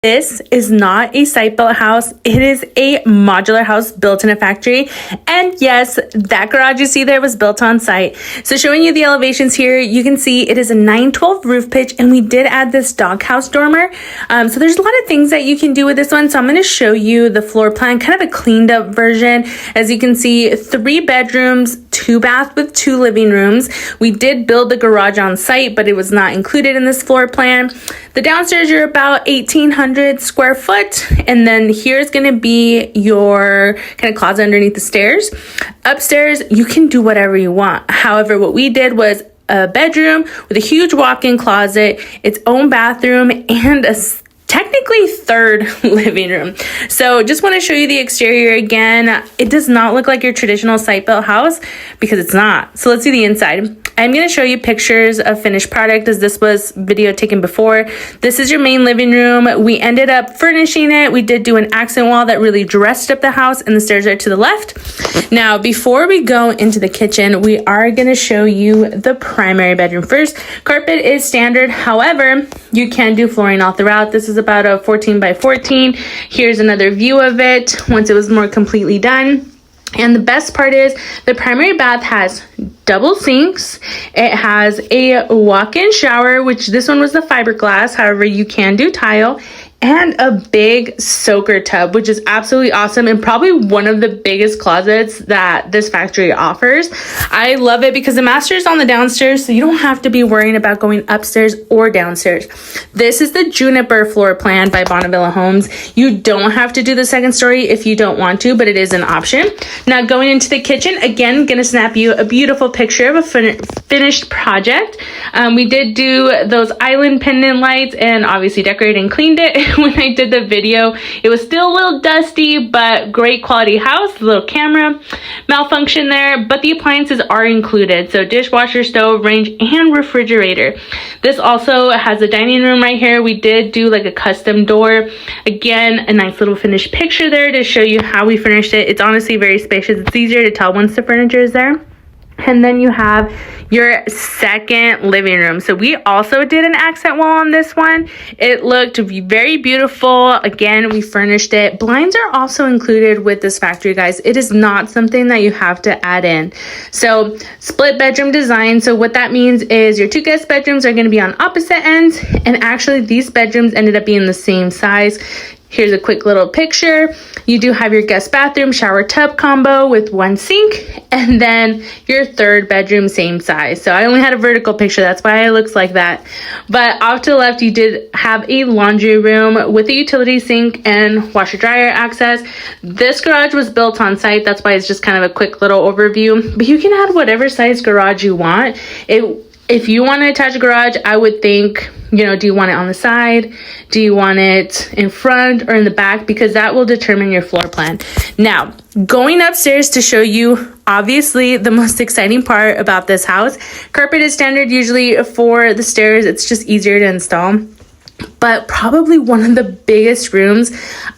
This is not a site-built house. It is a modular house built in a factory. And yes, that garage you see there was built on site. So showing you the elevations here, you can see it is a 912 roof pitch, and we did add this doghouse dormer. So there's a lot of things that you can do with this one. So I'm going to show you the floor plan, kind of a cleaned up version. As you can see, 3 bedrooms, 2 bath with 2 living rooms. We did build the garage on site, but it was not included in this floor plan. The downstairs, you're about 1,800 square foot. And then here's going to be your kind of closet underneath the stairs. Upstairs, you can do whatever you want. However, what we did was a bedroom with a huge walk-in closet, its own bathroom, and a technically 3rd living room. So just want to show you the exterior again. It does not look like your traditional site-built house because it's not. So let's see the inside. I'm going to show you pictures of finished product as this was video taken before. This is your main living room. We ended up furnishing it. We did do an accent wall that really dressed up the house, and the stairs are to the left. Now, before we go into the kitchen, we are going to show you the primary bedroom first. Carpet is standard. However, you can do flooring all throughout. This is about a 14 by 14. Here's another view of it once it was more completely done. And the best part is the primary bath has double sinks. It has a walk-in shower, which this one was the fiberglass. However, you can do tile. And a big soaker tub, which is absolutely awesome, and probably one of the biggest closets that this factory offers. I love it because the master is on the downstairs, so you don't have to be worrying about going upstairs or downstairs. This is the Juniper floor plan by Bonnavilla Homes. You don't have to do the 2nd story if you don't want to, but it is an option. Now, going into the kitchen, again, gonna snap you a beautiful picture of a finished project. We did do those island pendant lights and obviously decorated and cleaned it. When I did the video, it was still a little dusty, but great quality house. Little camera malfunction there, but the appliances are included. So dishwasher, stove, range, and refrigerator. This also has a dining room right here. We did do like a custom door. Again, a nice little finished picture there to show you how we finished it. It's honestly very spacious. It's easier to tell once the furniture is there. And then you have your 2nd living room. So we also did an accent wall on this one. It looked very beautiful. Again, we furnished it. Blinds are also included with this factory, guys. It is not something that you have to add in. So split bedroom design. So what that means is your 2 guest bedrooms are going to be on opposite ends. And actually these bedrooms ended up being the same size. Here's a quick little picture. You do have your guest bathroom, shower tub combo with 1 sink, and then your 3rd bedroom, same size. So I only had a vertical picture, that's why it looks like that. But off to the left, you did have a laundry room with a utility sink and washer dryer access. This garage was built on site, that's why it's just kind of a quick little overview. But you can add whatever size garage you want. If you want to attach a garage, I would think, do you want it on the side? Do you want it in front or in the back? Because that will determine your floor plan. Now, going upstairs to show you, obviously, the most exciting part about this house. Carpet is standard usually for the stairs. It's just easier to install. But probably one of the biggest rooms.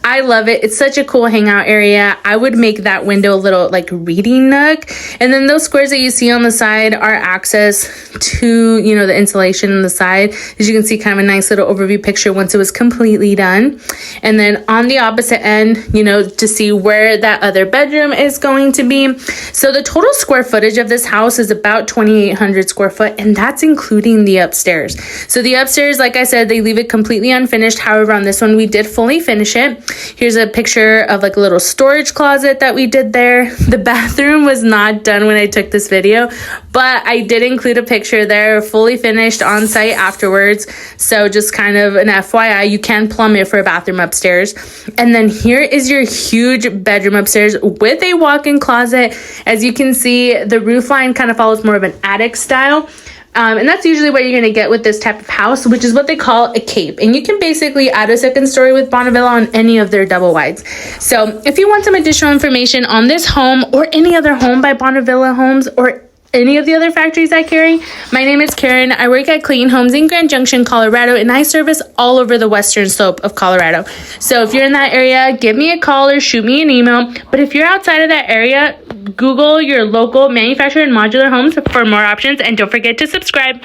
I love it. It's such a cool hangout area. I would make that window a little like reading nook. And then those squares that you see on the side are access to, the insulation on the side. As you can see, kind of a nice little overview picture once it was completely done. And then on the opposite end, to see where that other bedroom is going to be. So the total square footage of this house is about 2,800 square foot, and that's including the upstairs. So the upstairs, like I said, they leave it completely unfinished. However, on this one, we did fully finish it. Here's a picture of like a little storage closet that we did there. The bathroom was not done when I took this video, but I did include a picture there, fully finished on site afterwards. So just kind of an FYI, you can plumb it for a bathroom upstairs. And then here is your huge bedroom upstairs with a walk-in closet. As you can see, the roof line kind of follows more of an attic style. And that's usually what you're going to get with this type of house, which is what they call a cape. And you can basically add a 2nd story with Bonnavilla on any of their double wides. So if you want some additional information on this home or any other home by Bonnavilla Homes or any of the other factories I carry, my name is Karen. I work at Clayton Homes in Grand Junction, Colorado, and I service all over the western slope of Colorado. So if you're in that area, give me a call or shoot me an email. But if you're outside of that area, Google your local manufacturer and modular homes for more options, and don't forget to subscribe.